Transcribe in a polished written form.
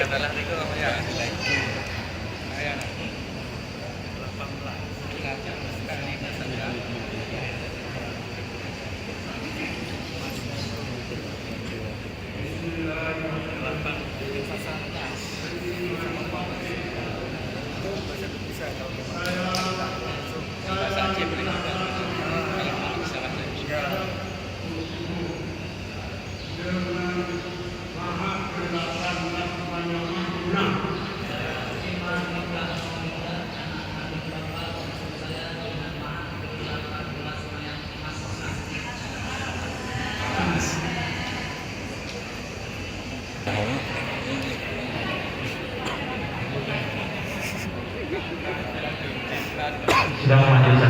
Katalah itu apa ya? Ayan. 18 kali kesenggak. Bisa kalau bahasa Aceh boleh juga. Kalau bisa bahasa Indonesia. Sudah lanjut